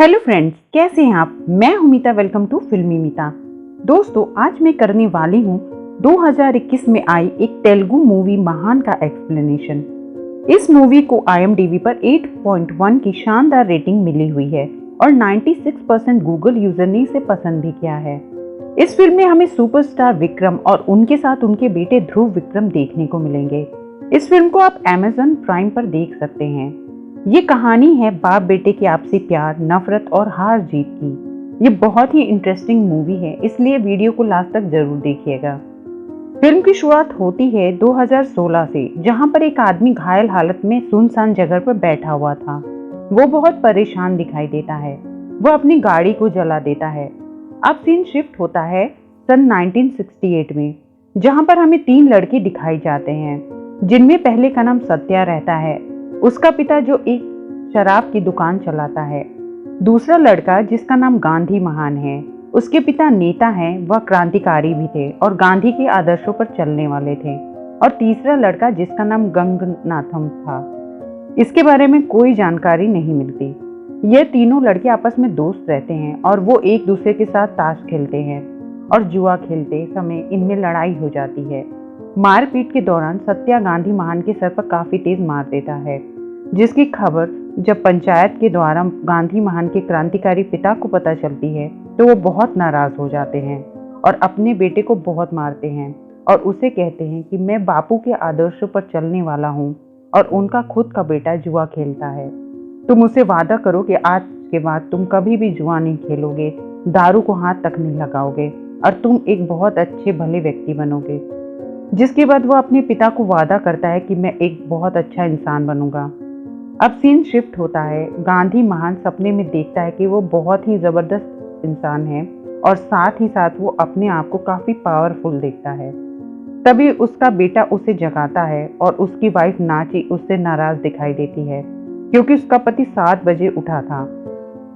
Hello friends, कैसे हैं आप। मैं हूं मीता। वेलकम टू फिल्मी मीता। दोस्तों, आज मैं करने वाली हूं 2021 में आई एक तेलुगु मूवी महान का एक्सप्लेनेशन। इस मूवी को IMDb पर 8.1 की शानदार रेटिंग मिली हुई है और 96% गूगल यूजर ने इसे पसंद भी किया है। इस फिल्म में हमें सुपरस्टार विक्रम और उनके साथ उनके बेटे ध्रुव विक्रम देखने को मिलेंगे। इस फिल्म को आप Amazon प्राइम पर देख सकते हैं। ये कहानी है बाप बेटे के आपसी प्यार, नफरत और हार जीत की। ये बहुत ही इंटरेस्टिंग मूवी है, इसलिए वीडियो को लास्ट तक जरूर देखिएगा। फिल्म की शुरुआत होती है 2016 से, जहां पर एक आदमी घायल हालत में सुनसान जगह पर बैठा हुआ था। वो बहुत परेशान दिखाई देता है। वो अपनी गाड़ी को जला देता है। अब सीन शिफ्ट होता है सन 1968 में, जहां पर हमें 3 लड़के दिखाई जाते हैं, जिनमें पहले का नाम सत्या रहता है। उसका पिता जो एक शराब की दुकान चलाता है। दूसरा लड़का जिसका नाम गांधी महान है, उसके पिता नेता हैं, वह क्रांतिकारी भी थे और गांधी के आदर्शों पर चलने वाले थे। और तीसरा लड़का जिसका नाम गंगनाथम था, इसके बारे में कोई जानकारी नहीं मिलती। ये तीनों लड़के आपस में दोस्त रहते हैं और वो एक दूसरे के साथ ताश खेलते हैं और जुआ खेलते समय इनमें लड़ाई हो जाती है। मारपीट के दौरान सत्या गांधी महान के सर पर काफी तेज मार देता है, जिसकी खबर जब पंचायत के द्वारा गांधी महान के क्रांतिकारी पिता को पता चलती है तो वो बहुत नाराज हो जाते हैं और अपने बेटे को बहुत मारते हैं और उसे कहते हैं कि मैं बापू के आदर्शों पर चलने वाला हूँ और उनका खुद का बेटा जुआ खेलता है। तुम उसे वादा करो कि आज के बाद तुम कभी भी जुआ नहीं खेलोगे, दारू को हाथ तक नहीं लगाओगे और तुम एक बहुत अच्छे भले व्यक्ति बनोगे। जिसके बाद वो अपने पिता को वादा करता है कि मैं एक बहुत अच्छा इंसान बनूंगा। अब सीन शिफ्ट होता है। गांधी महान सपने में देखता है कि वो बहुत ही जबरदस्त इंसान है और साथ ही साथ वो अपने आप को काफी पावरफुल देखता है। तभी उसका बेटा उसे जगाता है और उसकी वाइफ नाची उससे नाराज दिखाई देती है, क्योंकि उसका पति 7 बजे उठा था।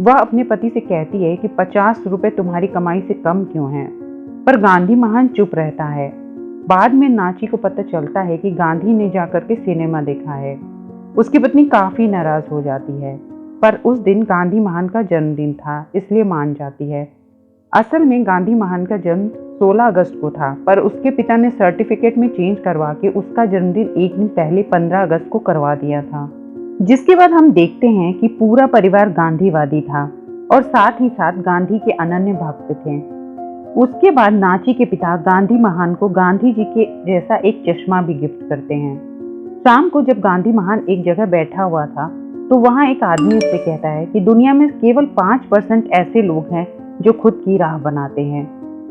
वह अपने पति से कहती है कि 50 रुपए तुम्हारी कमाई से कम क्यों हैं, पर गांधी महान चुप रहता है। बाद में नाची को पता चलता है कि गांधी ने जाकर के सिनेमा देखा है। उसकी पत्नी काफी नाराज हो जाती है, पर उस दिन गांधी महान का जन्मदिन था, इसलिए मान जाती है। असल में गांधी महान का जन्म 16 अगस्त को था, पर उसके पिता ने सर्टिफिकेट में चेंज करवा के उसका जन्मदिन एक दिन पहले 15 अगस्त को करवा दिया था। जिसके बाद हम देखते हैं कि पूरा परिवार गांधीवादी था और साथ ही साथ गांधी के अनन्य भक्त थे। उसके बाद नाची के पिता गांधी महान को गांधी जी के जैसा एक चश्मा भी गिफ्ट करते हैं। शाम को जब गांधी महान एक जगह बैठा हुआ था तो वहां एक आदमी उससे कहता है कि दुनिया में केवल 5% ऐसे लोग हैं जो खुद की राह बनाते हैं,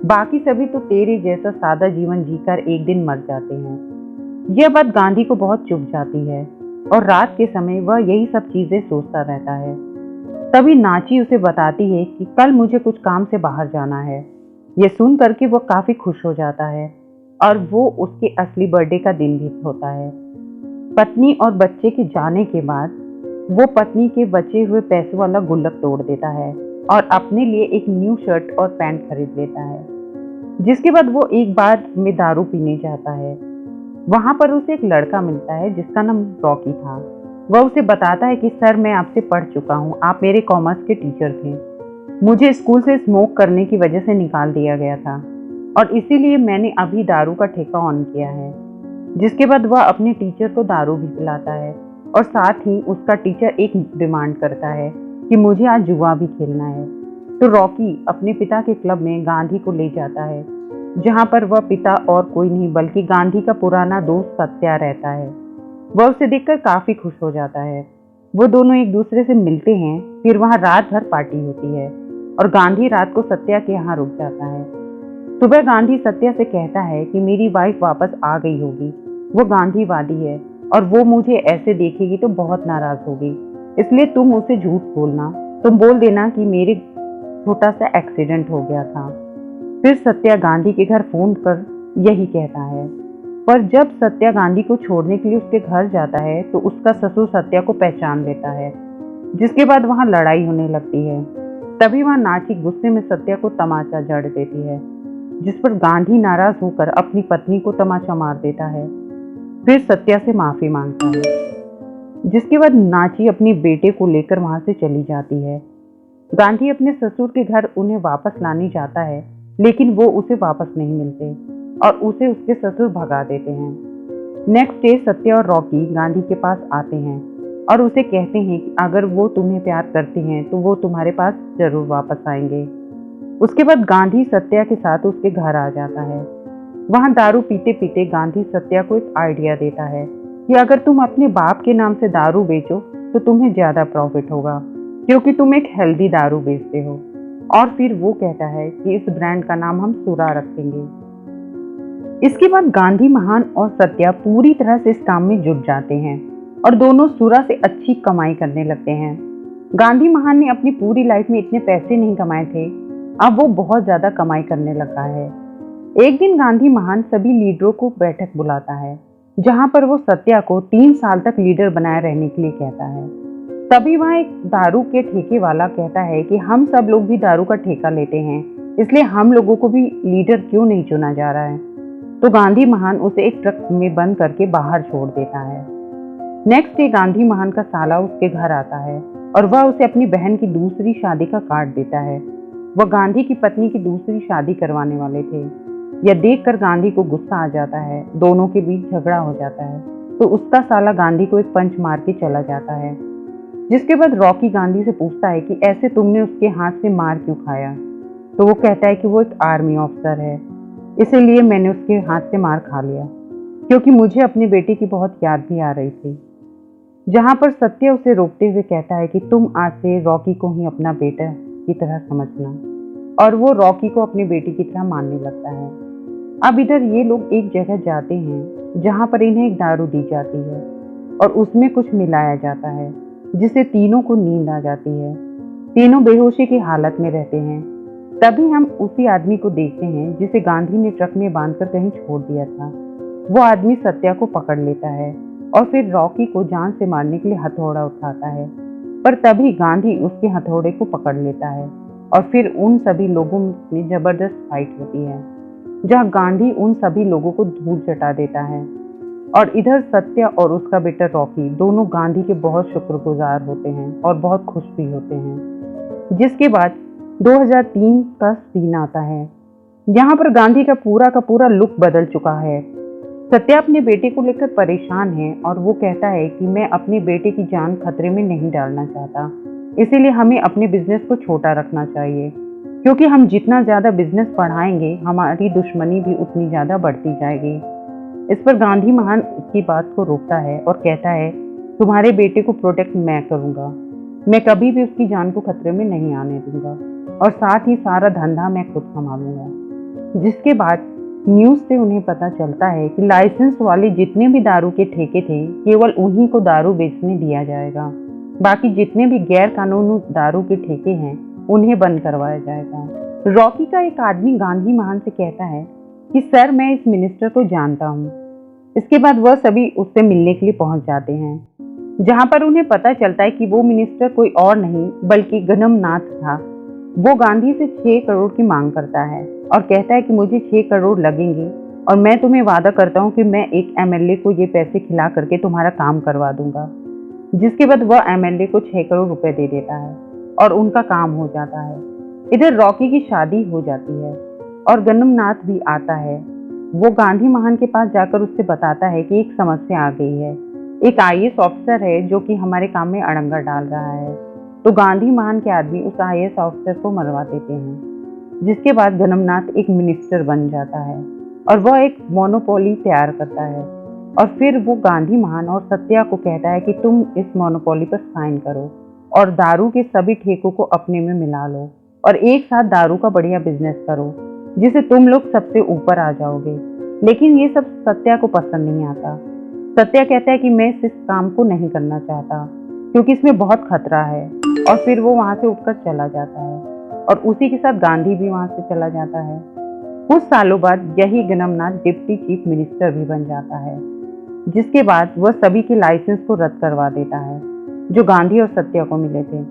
बाकी सभी तो तेरे जैसा सादा जीवन जीकर एक दिन मर जाते हैं। यह बात गांधी को बहुत चुभ जाती है और रात के समय वह यही सब चीजें सोचता रहता है। तभी नाची उसे बताती है कि कल मुझे कुछ काम से बाहर जाना है। यह सुन करके वो काफी खुश हो जाता है और वो उसके असली बर्थडे का दिन भी होता है। पत्नी और बच्चे के जाने के बाद वो पत्नी के बचे हुए पैसों वाला गुल्लक तोड़ देता है और अपने लिए एक न्यू शर्ट और पैंट खरीद लेता है। जिसके बाद वो एक बार में दारू पीने जाता है। वहां पर उसे एक लड़का मिलता है जिसका नाम रॉकी था। वह उसे बताता है कि सर, मैं आपसे पढ़ चुका हूँ, आप मेरे कॉमर्स के टीचर थे। मुझे स्कूल से स्मोक करने की वजह से निकाल दिया गया था और इसीलिए मैंने अभी दारू का ठेका ऑन किया है। जिसके बाद वह अपने टीचर को दारू भी पिलाता है और साथ ही उसका टीचर एक डिमांड करता है कि मुझे आज जुआ भी खेलना है। तो रॉकी अपने पिता के क्लब में गांधी को ले जाता है, जहां पर वह पिता और कोई नहीं बल्कि गांधी का पुराना दोस्त सत्या रहता है। वह उसे देखकर काफी खुश हो जाता है। वो दोनों एक दूसरे से मिलते हैं। फिर वहां रात भर पार्टी होती है और गांधी रात को सत्या के यहाँ रुक जाता है। सुबह गांधी सत्या से कहता है कि मेरी वाइफ वापस आ गई होगी। वो गांधीवादी है और वो मुझे ऐसे देखेगी तो बहुत नाराज होगी, इसलिए तुम उसे झूठ बोलना। तुम बोल देना कि मेरे छोटा सा एक्सीडेंट हो गया था। फिर सत्या गांधी के घर फोन कर यही कहता है। पर जब सत्या गांधी को छोड़ने के लिए उसके घर जाता है तो उसका ससुर सत्या को पहचान लेता है। जिसके बाद वहां लड़ाई होने लगती है। तभी वहां नाची गुस्से में सत्या को तमाचा जड़ देती है, जिस पर गांधी नाराज होकर अपनी पत्नी को तमाचा मार देता है। फिर सत्या से माफी मांगता है। जिसके बाद नाची अपने बेटे को लेकर वहां से चली जाती है। गांधी अपने ससुर के घर उन्हें वापस लाने जाता है, लेकिन वो उसे वापस नहीं मिलते और उसे उसके ससुर भगा देते हैं। नेक्स्ट डे सत्य और रॉकी गांधी के पास आते हैं और उसे कहते हैं कि अगर वो तुम्हें प्यार करते हैं तो वो तुम्हारे पास जरूर वापस आएंगे। उसके बाद गांधी सत्या के साथ उसके घर आ जाता है। वहां दारू पीते पीते गांधी सत्या को एक आइडिया देता है कि अगर तुम अपने बाप के नाम से दारू बेचो तो तुम्हें ज्यादा प्रॉफिट होगा, क्योंकि तुम एक हेल्दी दारू बेचते हो। और फिर वो कहता है कि इस ब्रांड का नाम हम सुरा रखेंगे। इसके बाद गांधी महान और सत्या पूरी तरह से इस काम में जुट जाते हैं और दोनों सुरा से अच्छी कमाई करने लगते हैं। गांधी महान ने अपनी पूरी लाइफ में इतने पैसे नहीं कमाए थे, अब वो बहुत ज्यादा कमाई करने लगा है। एक दिन गांधी महान सभी लीडरों को बैठक बुलाता है, जहां पर वो सत्या को 3 साल तक लीडर बनाए रहने के लिए कहता है। तभी वहां एक दारू के ठेके वाला कहता है कि हम सब लोग भी दारू का ठेका लेते हैं, इसलिए हम लोगों को भी लीडर क्यों नहीं चुना जा रहा है। तो गांधी महान उसे एक ट्रक में बंद करके बाहर छोड़ देता है। नेक्स्ट डे गांधी महान का साला उसके घर आता है और वह उसे अपनी बहन की दूसरी शादी का कार्ड देता है। वह गांधी की पत्नी की दूसरी शादी करवाने वाले थे। यह देखकर गांधी को गुस्सा आ जाता है, दोनों के बीच झगड़ा हो जाता है, तो उसका साला गांधी को एक पंच मार के चला जाता है। जिसके बाद रॉकी गांधी से पूछता है कि ऐसे तुमने उसके हाथ से मार क्यों खाया। तो वो कहता है कि वो एक आर्मी ऑफिसर है, इसीलिए मैंने उसके हाथ से मार खा लिया, क्योंकि मुझे अपने बेटे की बहुत याद भी आ रही थी। जहां पर सत्य उसे रोकते हुए कहता है कि तुम आज से रॉकी को ही अपना बेटा की तरह समझना, और वो रॉकी को अपनी बेटी की तरह मानने लगता है। अब इधर ये लोग एक जगह जाते हैं जहां पर इन्हें एक दारू दी जाती है और उसमें कुछ मिलाया जाता है, जिससे तीनों को नींद आ जाती है। तीनों बेहोशी की हालत में रहते हैं। तभी हम उसी आदमी को देखते हैं जिसे गांधी ने ट्रक में बांधकर कहीं छोड़ दिया था। वो आदमी सत्या को पकड़ लेता है और फिर रॉकी को जान से मारने के लिए हथौड़ा उठाता है, पर तभी गांधी उसके हथौड़े को पकड़ लेता है और फिर उन सभी लोगों में जबरदस्त फाइट होती है, जहां गांधी उन सभी लोगों को धूल चटा देता है। और इधर सत्या और उसका बेटा रॉकी दोनों गांधी के बहुत शुक्रगुजार होते हैं और बहुत खुश भी होते हैं। जिसके बाद 2003 का सीन आता है। यहाँ पर गांधी का पूरा लुक बदल चुका है। सत्या अपने बेटे को लेकर परेशान है और वो कहता है कि मैं अपने बेटे की जान खतरे में नहीं डालना चाहता, इसीलिए हमें अपने बिजनेस को छोटा रखना चाहिए, क्योंकि हम जितना ज़्यादा बिजनेस बढ़ाएंगे हमारी दुश्मनी भी उतनी ज़्यादा बढ़ती जाएगी। इस पर गांधी महान उसकी बात को रोकता है और कहता है तुम्हारे बेटे को प्रोटेक्ट मैं करूँगा, मैं कभी भी उसकी जान को खतरे में नहीं आने दूंगा, और साथ ही सारा धंधा मैं खुद संभालूंगा। जिसके बाद न्यूज़ से उन्हें पता चलता है कि लाइसेंस वाले जितने भी दारू के ठेके थे केवल उन्हीं को दारू बेचने दिया जाएगा, बाकी जितने भी गैर कानूनी दारू के ठेके हैं उन्हें बंद करवाया जाएगा। रॉकी का एक आदमी गांधी महान से कहता है कि सर मैं इस मिनिस्टर को जानता हूँ। इसके बाद वह सभी उससे मिलने के लिए पहुंच जाते हैं, जहां पर उन्हें पता चलता है कि वो मिनिस्टर कोई और नहीं बल्कि गनमनाथ था। वो गांधी से 6 करोड़ की मांग करता है और कहता है कि मुझे 6 करोड़ लगेंगे और मैं तुम्हें वादा करता हूँ कि मैं एक एमएलए को ये पैसे खिला करके तुम्हारा काम करवा दूंगा। जिसके बाद वह एमएलए को 6 करोड़ रुपए दे देता है और उनका काम हो जाता है। इधर रॉकी की शादी हो जाती है और गन्नमनाथ भी आता है। वो गांधी महान के पास जाकर उससे बताता है कि एक समस्या आ गई है, एक आईएएस ऑफिसर है जो कि हमारे काम में अड़ंगा डाल रहा है। तो गांधी महान के आदमी उस आईएएस ऑफिसर को मरवा देते हैं। जिसके बाद गन्नमनाथ एक मिनिस्टर बन जाता है और वह एक मोनोपोली तैयार करता है, और फिर वो गांधी महान और सत्या को कहता है कि तुम इस मोनोपोली पर साइन करो और दारू के सभी ठेकों को अपने में मिला लो और एक साथ दारू का बढ़िया बिजनेस करो, जिससे तुम लोग सबसे ऊपर आ जाओगे। लेकिन ये सब सत्या को पसंद नहीं आता। सत्या कहता है कि मैं इस काम को नहीं करना चाहता क्योंकि इसमें बहुत खतरा है, और फिर वो वहां से उठकर चला जाता है और उसी के साथ गांधी भी वहां से चला जाता है। कुछ सालों बाद यही गन्नमनाथ डिप्टी चीफ मिनिस्टर भी बन जाता है, जिसके बाद वह सभी के लाइसेंस को रद्द करवा देता है जो गांधी और सत्या को मिले थे।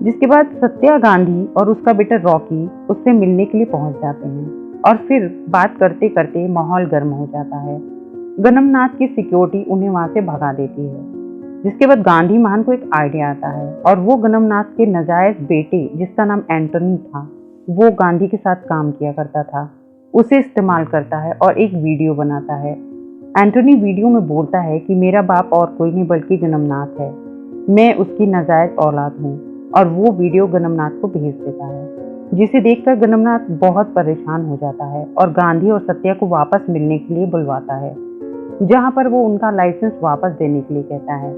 जिसके बाद सत्या, गांधी और उसका बेटा रॉकी उससे मिलने के लिए पहुंच जाते हैं और फिर बात करते करते माहौल गर्म हो जाता है। गन्नमनाथ की सिक्योरिटी उन्हें वहां से भगा देती है। जिसके बाद गांधी महान को एक आइडिया आता है और वो गनमनाथ के नाजायज बेटे, जिसका नाम एंटोनी था, वो गांधी के साथ काम किया करता था, उसे इस्तेमाल करता है और एक वीडियो बनाता है। एंटोनी वीडियो में बोलता है कि मेरा बाप और कोई नहीं बल्कि गनमनाथ है, मैं उसकी नाजायज औलाद हूँ, और वो वीडियो गनमनाथ को भेज देता है, जिसे देखकर गनमनाथ बहुत परेशान हो जाता है और गांधी और सत्या को वापस मिलने के लिए बुलवाता है, जहाँ पर वो उनका लाइसेंस वापस देने के लिए कहता है।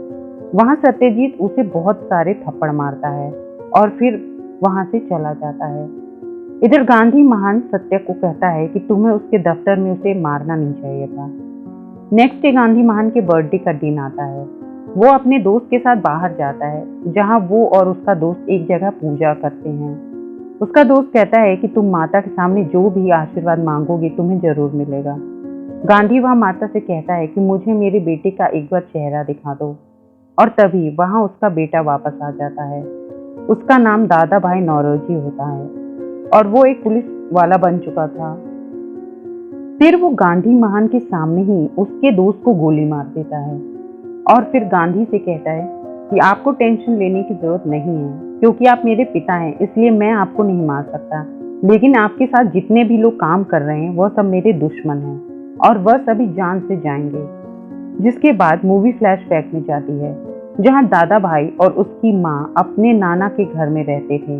वहाँ सत्यजीत उसे बहुत सारे थप्पड़ मारता है और फिर वहाँ से चला जाता है। इधर गांधी महान सत्या को कहता है कि तुम्हें उसके दफ्तर में उसे मारना नहीं चाहिए था। नेक्स्ट डे गांधी महान के बर्थडे का दिन आता है। वो अपने दोस्त के साथ बाहर जाता है, जहाँ वो और उसका दोस्त एक जगह पूजा करते हैं। उसका दोस्त कहता है कि तुम माता के सामने जो भी आशीर्वाद मांगोगे तुम्हें जरूर मिलेगा। गांधी वहाँ माता से कहता है कि मुझे मेरे बेटे का एक बार चेहरा दिखा दो, और तभी वहाँ उसका बेटा वापस आ जाता है। उसका नाम दादा भाई नौरोजी होता है और वो एक पुलिस वाला बन चुका था। फिर वो गांधी महान के सामने ही उसके दोस्त को गोली मार देता है और फिर गांधी से कहता है कि आपको टेंशन लेने की जरूरत नहीं है, क्योंकि आप मेरे पिता हैं, इसलिए मैं आपको नहीं मार सकता, लेकिन आपके साथ जितने भी लोग काम कर रहे हैं वह सब मेरे दुश्मन हैं और वह सभी जान से जाएंगे। जिसके बाद मूवी फ्लैशबैक में जाती है, जहां दादा भाई और उसकी माँ अपने नाना के घर में रहते थे।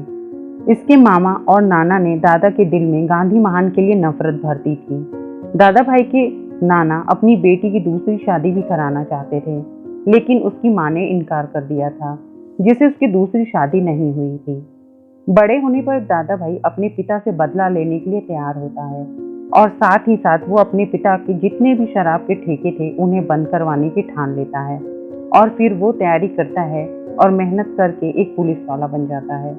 इसके मामा और नाना ने दादा के दिल में गांधी महान के लिए नफरत भर दी थी। दादा भाई के नाना अपनी बेटी की दूसरी शादी भी कराना चाहते थे, लेकिन उसकी माँ ने इनकार कर दिया था, जिससे उसकी दूसरी शादी नहीं हुई थी। बड़े होने पर दादा भाई अपने पिता से बदला लेने के लिए तैयार होता है और साथ ही साथ वो अपने पिता के जितने भी शराब के ठेके थे उन्हें बंद करवाने की ठान लेता है, और फिर वो तैयारी करता है और मेहनत करके एक पुलिस वाला बन जाता है।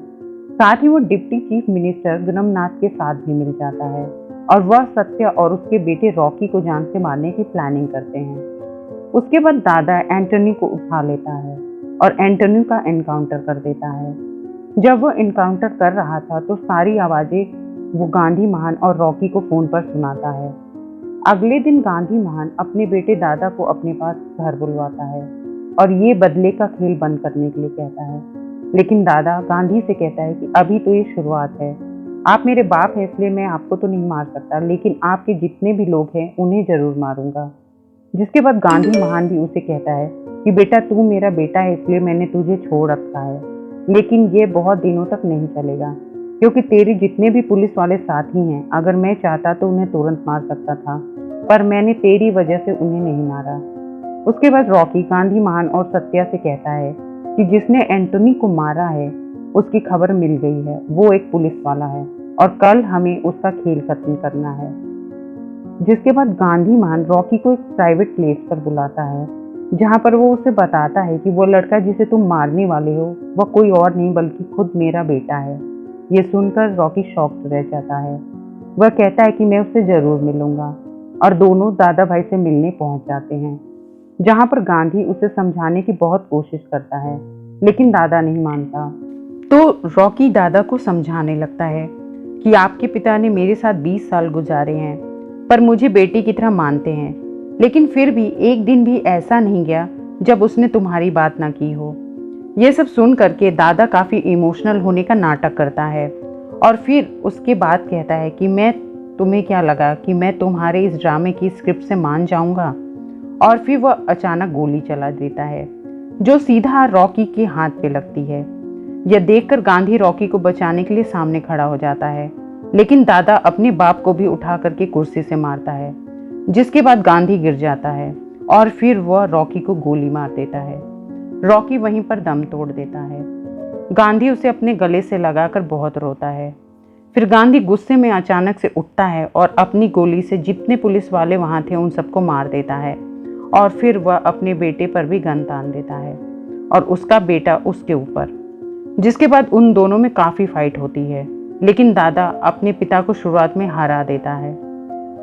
साथ ही वो डिप्टी चीफ मिनिस्टर गनमनाथ के साथ भी मिल जाता है और वह सत्य और उसके बेटे रॉकी को जान से मारने की प्लानिंग करते हैं। उसके बाद दादा एंटोनी को उठा लेता है और एंटोनी का एनकाउंटर कर देता है। जब वो एनकाउंटर कर रहा था तो सारी आवाजें वो गांधी महान और रॉकी को फोन पर सुनाता है। अगले दिन गांधी महान अपने बेटे दादा को अपने पास घर बुलवाता है और ये बदले का खेल बंद करने के लिए कहता है, लेकिन दादा गांधी से कहता है कि अभी तो ये शुरुआत है, आप मेरे बाप हैं इसलिए मैं आपको तो नहीं मार सकता, लेकिन आपके जितने भी लोग हैं उन्हें जरूर मारूंगा। जिसके बाद गांधी महान भी उसे कहता है कि बेटा तू मेरा बेटा है इसलिए मैंने तुझे छोड़ रखा है, लेकिन ये बहुत दिनों तक नहीं चलेगा, क्योंकि तेरे जितने भी पुलिस वाले साथी हैं, अगर मैं चाहता तो उन्हें तुरंत मार सकता था, पर मैंने तेरी वजह से उन्हें नहीं मारा। उसके बाद रॉकी गांधी महान और सत्या से कहता है कि जिसने एंटोनी को मारा है उसकी खबर मिल गई है, वो एक पुलिस वाला है और कल हमें उसका खेल खत्म करना है। जिसके बाद गांधी महान रॉकी को एक प्राइवेट प्लेस पर बुलाता है, जहाँ पर वो उसे बताता है कि वो लड़का जिसे तुम मारने वाले हो वह कोई और नहीं बल्कि खुद मेरा बेटा है। ये सुनकर रॉकी शॉक्ड रह जाता है। वह कहता है कि मैं उससे जरूर मिलूंगा, और दोनों दादा भाई से मिलने पहुंच जाते हैं, जहाँ पर गांधी उसे समझाने की बहुत कोशिश करता है, लेकिन दादा नहीं मानता। तो रॉकी दादा को समझाने लगता है कि आपके पिता ने मेरे साथ 20 साल गुजारे हैं, पर मुझे बेटे की तरह मानते हैं, लेकिन फिर भी एक दिन भी ऐसा नहीं गया जब उसने तुम्हारी बात ना की हो। ये सब सुन करके दादा काफ़ी इमोशनल होने का नाटक करता है और फिर उसके बाद कहता है कि मैं तुम्हें क्या लगा कि मैं तुम्हारे इस ड्रामे की स्क्रिप्ट से मान जाऊंगा। और फिर वह अचानक गोली चला देता है जो सीधा रॉकी के हाथ पे लगती है। यह देखकर गांधी रॉकी को बचाने के लिए सामने खड़ा हो जाता है, लेकिन दादा अपने बाप को भी उठा करके कुर्सी से मारता है, जिसके बाद गांधी गिर जाता है और फिर वह रॉकी को गोली मार देता है। रॉकी वहीं पर दम तोड़ देता है। गांधी उसे अपने गले से लगाकर बहुत रोता है। फिर गांधी गुस्से में अचानक से उठता है और अपनी गोली से जितने पुलिस वाले वहां थे उन सबको मार देता है, और फिर वह अपने बेटे पर भी गन तान देता है और उसका बेटा उसके ऊपर। जिसके बाद उन दोनों में काफ़ी फाइट होती है, लेकिन दादा अपने पिता को शुरुआत में हरा देता है।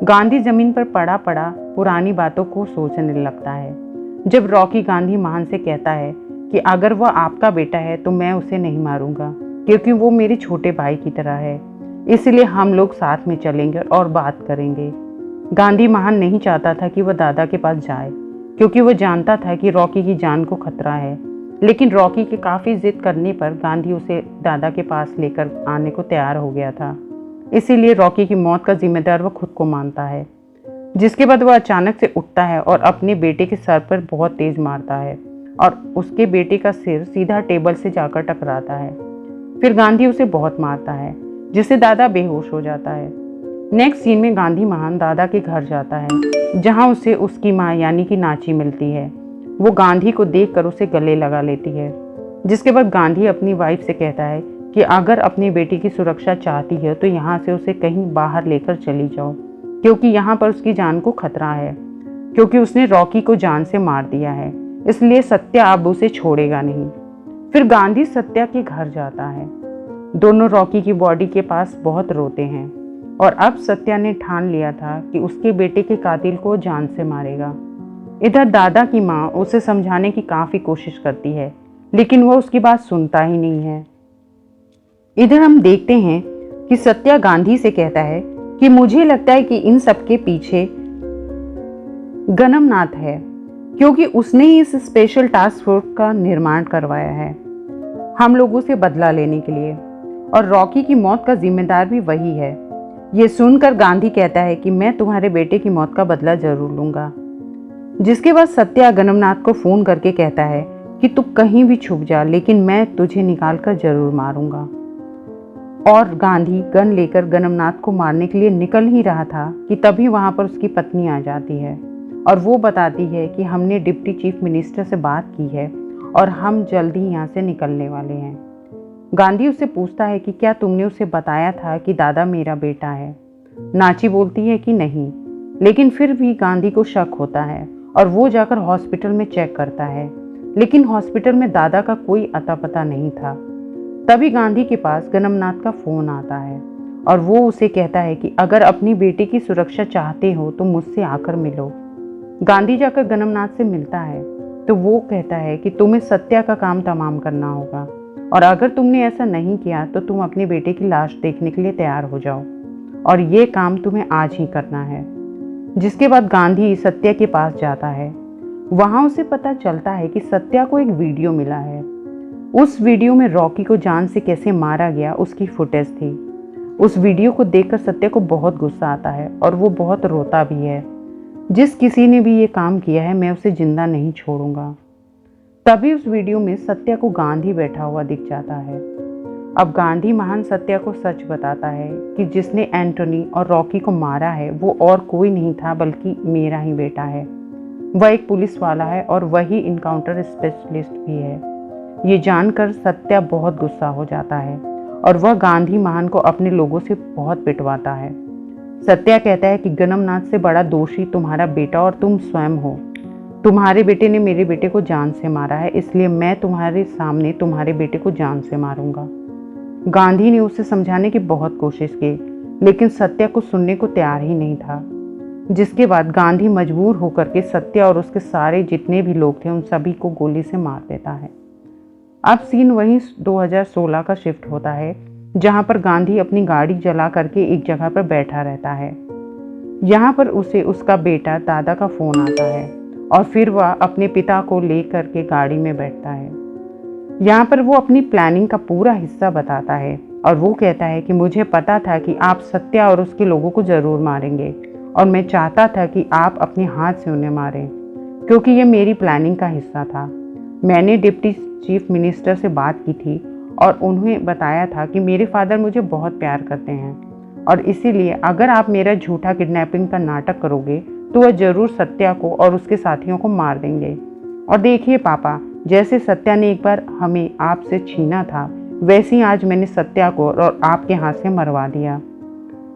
गांधी जमीन पर पड़ा पड़ा पुरानी बातों को सोचने लगता है। जब रॉकी गांधी महान से कहता है कि अगर वह आपका बेटा है तो मैं उसे नहीं मारूंगा, क्योंकि वो मेरे छोटे भाई की तरह है, इसलिए हम लोग साथ में चलेंगे और बात करेंगे। गांधी महान नहीं चाहता था कि वह दादा के पास जाए, क्योंकि वो जानता था कि रॉकी की जान को खतरा है। लेकिन रॉकी के काफ़ी जिद करने पर गांधी उसे दादा के पास लेकर आने को तैयार हो गया था। इसीलिए रॉकी की मौत का जिम्मेदार वो खुद को मानता है। जिसके बाद वह अचानक से उठता है और अपने बेटे के सर पर बहुत तेज मारता है और उसके बेटे का सिर सीधा टेबल से जाकर टकराता है। फिर गांधी उसे बहुत मारता है, जिससे दादा बेहोश हो जाता है। नेक्स्ट सीन में गांधी महान दादा के घर जाता है, जहां उसे उसकी माँ यानी कि नाची मिलती है। वो गांधी को देखकर उसे गले लगा लेती है। जिसके बाद गांधी अपनी वाइफ से कहता है कि अगर अपनी बेटी की सुरक्षा चाहती है तो यहाँ से उसे कहीं बाहर लेकर चली जाओ, क्योंकि यहाँ पर उसकी जान को खतरा है, क्योंकि उसने रॉकी को जान से मार दिया है। इसलिए सत्या अब उसे छोड़ेगा नहीं। फिर गांधी सत्या के घर जाता है। दोनों रॉकी की बॉडी के पास बहुत रोते हैं और अब सत्या ने ठान लिया था कि उसके बेटे के कातिल को जान से मारेगा। इधर दादा की माँ उसे समझाने की काफ़ी कोशिश करती है, लेकिन वह उसकी बात सुनता ही नहीं है। इधर हम देखते हैं कि सत्या गांधी से कहता है कि मुझे लगता है कि इन सब के पीछे गनमनाथ है, क्योंकि उसने ही इस स्पेशल टास्क फोर्स का निर्माण करवाया है हम लोगों से बदला लेने के लिए, और रॉकी की मौत का जिम्मेदार भी वही है। ये सुनकर गांधी कहता है कि मैं तुम्हारे बेटे की मौत का बदला जरूर लूंगा। जिसके बाद सत्या गनमनाथ को फोन करके कहता है कि तू कहीं भी छुप जा, लेकिन मैं तुझे निकाल कर जरूर मारूंगा। और गांधी गन लेकर गनमनाथ को मारने के लिए निकल ही रहा था कि तभी वहां पर उसकी पत्नी आ जाती है और वो बताती है कि हमने डिप्टी चीफ मिनिस्टर से बात की है और हम जल्दी यहाँ से निकलने वाले हैं। गांधी उससे पूछता है कि क्या तुमने उसे बताया था कि दादा मेरा बेटा है। नाची बोलती है कि नहीं, लेकिन फिर भी गांधी को शक होता है और वो जाकर हॉस्पिटल में चेक करता है, लेकिन हॉस्पिटल में दादा का कोई अता पता नहीं था। तभी गांधी के पास गनमनाथ का फोन आता है और वो उसे कहता है कि अगर अपनी बेटी की सुरक्षा चाहते हो तो मुझसे आकर मिलो। गांधी जाकर गनमनाथ से मिलता है तो वो कहता है कि तुम्हें सत्या का काम तमाम करना होगा और अगर तुमने ऐसा नहीं किया तो तुम अपने बेटे की लाश देखने के लिए तैयार हो जाओ और ये काम तुम्हें आज ही करना है। जिसके बाद गांधी सत्या के पास जाता है। वहां उसे पता चलता है कि सत्या को एक वीडियो मिला है। उस वीडियो में रॉकी को जान से कैसे मारा गया उसकी फुटेज थी। उस वीडियो को देखकर सत्या को बहुत गुस्सा आता है और वो बहुत रोता भी है। जिस किसी ने भी ये काम किया है मैं उसे जिंदा नहीं छोड़ूंगा। तभी उस वीडियो में सत्या को गांधी बैठा हुआ दिख जाता है। अब गांधी महान सत्या को सच बताता है कि जिसने एंटोनी और रॉकी को मारा है वो और कोई नहीं था बल्कि मेरा ही बेटा है। वह एक पुलिस वाला है और वही इनकाउंटर स्पेशलिस्ट भी है। ये जानकर सत्या बहुत गुस्सा हो जाता है और वह गांधी महान को अपने लोगों से बहुत पिटवाता है। सत्या कहता है कि गनमनाथ से बड़ा दोषी तुम्हारा बेटा और तुम स्वयं हो। तुम्हारे बेटे ने मेरे बेटे को जान से मारा है, इसलिए मैं तुम्हारे सामने तुम्हारे बेटे को जान से मारूंगा। गांधी ने उसे समझाने की बहुत कोशिश की, लेकिन सत्या को सुनने को तैयार ही नहीं था। जिसके बाद गांधी मजबूर होकर के सत्या और उसके सारे जितने भी लोग थे उन सभी को गोली से मार देता है। अब सीन वहीं 2016 का शिफ्ट होता है, जहां पर गांधी अपनी गाड़ी जला करके एक जगह पर बैठा रहता है। यहाँ पर उसे उसका बेटा दादा का फोन आता है और फिर वह अपने पिता को लेकर के गाड़ी में बैठता है। यहाँ पर वो अपनी प्लानिंग का पूरा हिस्सा बताता है और वो कहता है कि मुझे पता था कि आप सत्या और उसके लोगों को ज़रूर मारेंगे और मैं चाहता था कि आप अपने हाथ से उन्हें मारें, क्योंकि ये मेरी प्लानिंग का हिस्सा था। मैंने डिप्टी चीफ मिनिस्टर से बात की थी और उन्हें बताया था कि मेरे फादर मुझे बहुत प्यार करते हैं और इसीलिए अगर आप मेरा झूठा किडनैपिंग का नाटक करोगे तो वह ज़रूर सत्या को और उसके साथियों को मार देंगे। और देखिए पापा, जैसे सत्या ने एक बार हमें आपसे छीना था, वैसे ही आज मैंने सत्या को और आपके हाथ से मरवा दिया।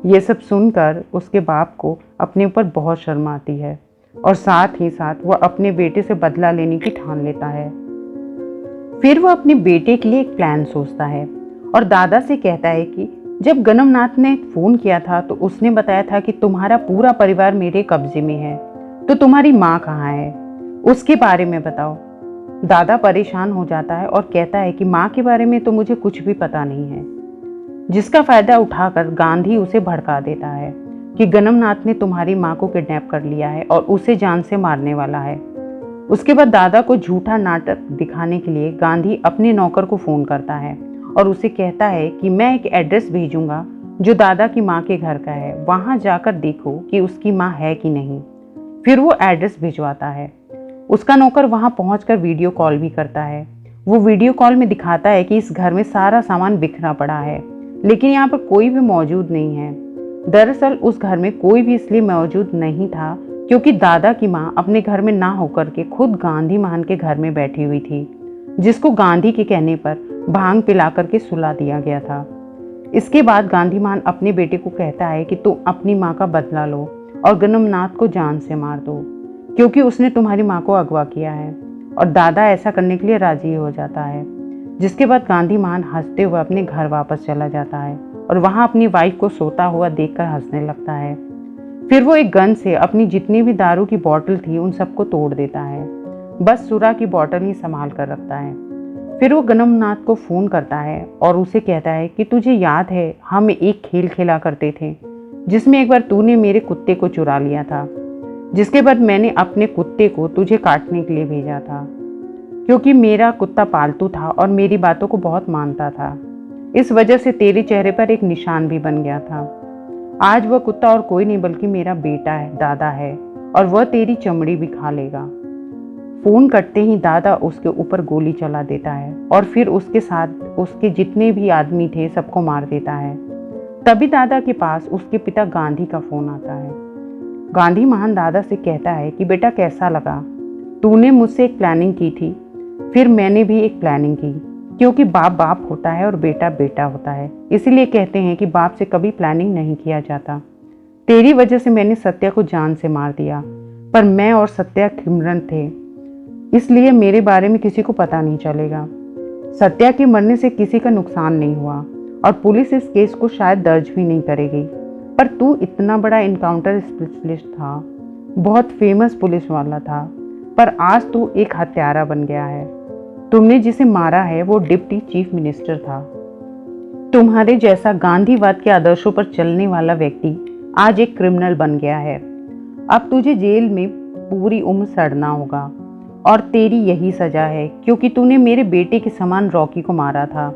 ये सब सुनकर उसके बाप को अपने ऊपर बहुत शर्म आती है और साथ ही साथ वह अपने बेटे से बदला लेने की ठान लेता है। फिर वह अपने बेटे के लिए एक प्लान सोचता है और दादा से कहता है कि जब गनमनाथ ने फ़ोन किया था तो उसने बताया था कि तुम्हारा पूरा परिवार मेरे कब्जे में है, तो तुम्हारी माँ कहाँ है, उसके बारे में बताओ। दादा परेशान हो जाता है और कहता है कि माँ के बारे में तो मुझे कुछ भी पता नहीं है। जिसका फ़ायदा उठाकर गांधी उसे भड़का देता है कि गनमनाथ ने तुम्हारी माँ को किडनैप कर लिया है और उसे जान से मारने वाला है। उसके बाद दादा को झूठा नाटक दिखाने के लिए गांधी अपने नौकर को फ़ोन करता है और उसे कहता है कि मैं एक एड्रेस भेजूंगा जो दादा की माँ के घर का है, वहाँ जाकर देखो कि उसकी माँ है कि नहीं। फिर वो एड्रेस भिजवाता है। उसका नौकर वहाँ पहुँचकर वीडियो कॉल भी करता है। वो वीडियो कॉल में दिखाता है कि इस घर में सारा सामान बिखरा पड़ा है, लेकिन यहाँ पर कोई भी मौजूद नहीं है। दरअसल उस घर में कोई भी इसलिए मौजूद नहीं था क्योंकि दादा की माँ अपने घर में ना होकर के खुद गांधी महान के घर में बैठी हुई थी, जिसको गांधी के कहने पर भांग पिला करके सुला दिया गया था। इसके बाद गांधी महान अपने बेटे को कहता है कि तुम अपनी माँ का बदला लो और गनमनाथ को जान से मार दो, क्योंकि उसने तुम्हारी माँ को अगवा किया है। और दादा ऐसा करने के लिए राजी हो जाता है। जिसके बाद गांधी महान हंसते हुए अपने घर वापस चला जाता है और वहाँ अपनी वाइफ को सोता हुआ देखकर हंसने लगता है। फिर वो एक गन से अपनी जितनी भी दारू की बोतल थी उन सबको तोड़ देता है, बस सुरा की बोतल ही संभाल कर रखता है। फिर वो गनमनाथ को फ़ोन करता है और उसे कहता है कि तुझे याद है हम एक खेल खेला करते थे जिसमें एक बार तूने मेरे कुत्ते को चुरा लिया था, जिसके बाद मैंने अपने कुत्ते को तुझे काटने के लिए भेजा था, क्योंकि मेरा कुत्ता पालतू था और मेरी बातों को बहुत मानता था। इस वजह से तेरे चेहरे पर एक निशान भी बन गया था। आज वह कुत्ता और कोई नहीं बल्कि मेरा बेटा है, दादा है, और वह तेरी चमड़ी भी खा लेगा। फ़ोन कटते ही दादा उसके ऊपर गोली चला देता है और फिर उसके साथ उसके जितने भी आदमी थे सबको मार देता है। तभी दादा के पास उसके पिता गांधी का फ़ोन आता है। गांधी महान दादा से कहता है कि बेटा कैसा लगा, तूने मुझसे एक प्लानिंग की थी, फिर मैंने भी एक प्लानिंग की, क्योंकि बाप बाप होता है और बेटा बेटा होता है, इसीलिए कहते हैं कि बाप से कभी प्लानिंग नहीं किया जाता। तेरी वजह से मैंने सत्या को जान से मार दिया, पर मैं और सत्या क्रिमिनल थे, इसलिए मेरे बारे में किसी को पता नहीं चलेगा। सत्या के मरने से किसी का नुकसान नहीं हुआ और पुलिस इस केस को शायद दर्ज भी नहीं करेगी, पर तू इतना बड़ा इनकाउंटर स्पेशलिस्ट था, बहुत फेमस पुलिस वाला था, पर आज तू एक हत्यारा बन गया है। तुमने जिसे मारा है वो डिप्टी चीफ मिनिस्टर था। तुम्हारे जैसा गांधीवाद के आदर्शों पर चलने वाला व्यक्ति आज एक क्रिमिनल बन गया है। अब तुझे जेल में पूरी उम्र सड़ना होगा और तेरी यही सजा है, क्योंकि तूने मेरे बेटे के समान रॉकी को मारा था।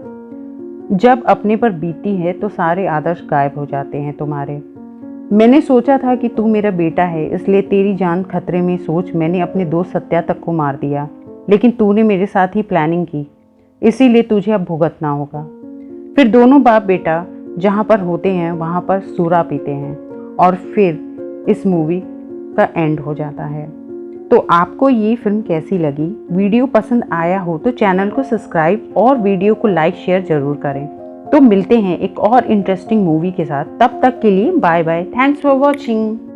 जब अपने पर बीती है तो सारे आदर्श गायब हो जाते हैं तुम्हारे। मैंने सोचा था कि तू मेरा बेटा है, इसलिए तेरी जान खतरे में सोच मैंने अपने दोस्त सत्या तक को मार दिया, लेकिन तूने मेरे साथ ही प्लानिंग की, इसीलिए तुझे अब भुगतना होगा। फिर दोनों बाप बेटा जहाँ पर होते हैं वहाँ पर सूरा पीते हैं और फिर इस मूवी का एंड हो जाता है। तो आपको ये फिल्म कैसी लगी? वीडियो पसंद आया हो तो चैनल को सब्सक्राइब और वीडियो को लाइक शेयर ज़रूर करें। तो मिलते हैं एक और इंटरेस्टिंग मूवी के साथ, तब तक के लिए bye bye. Thanks for watching.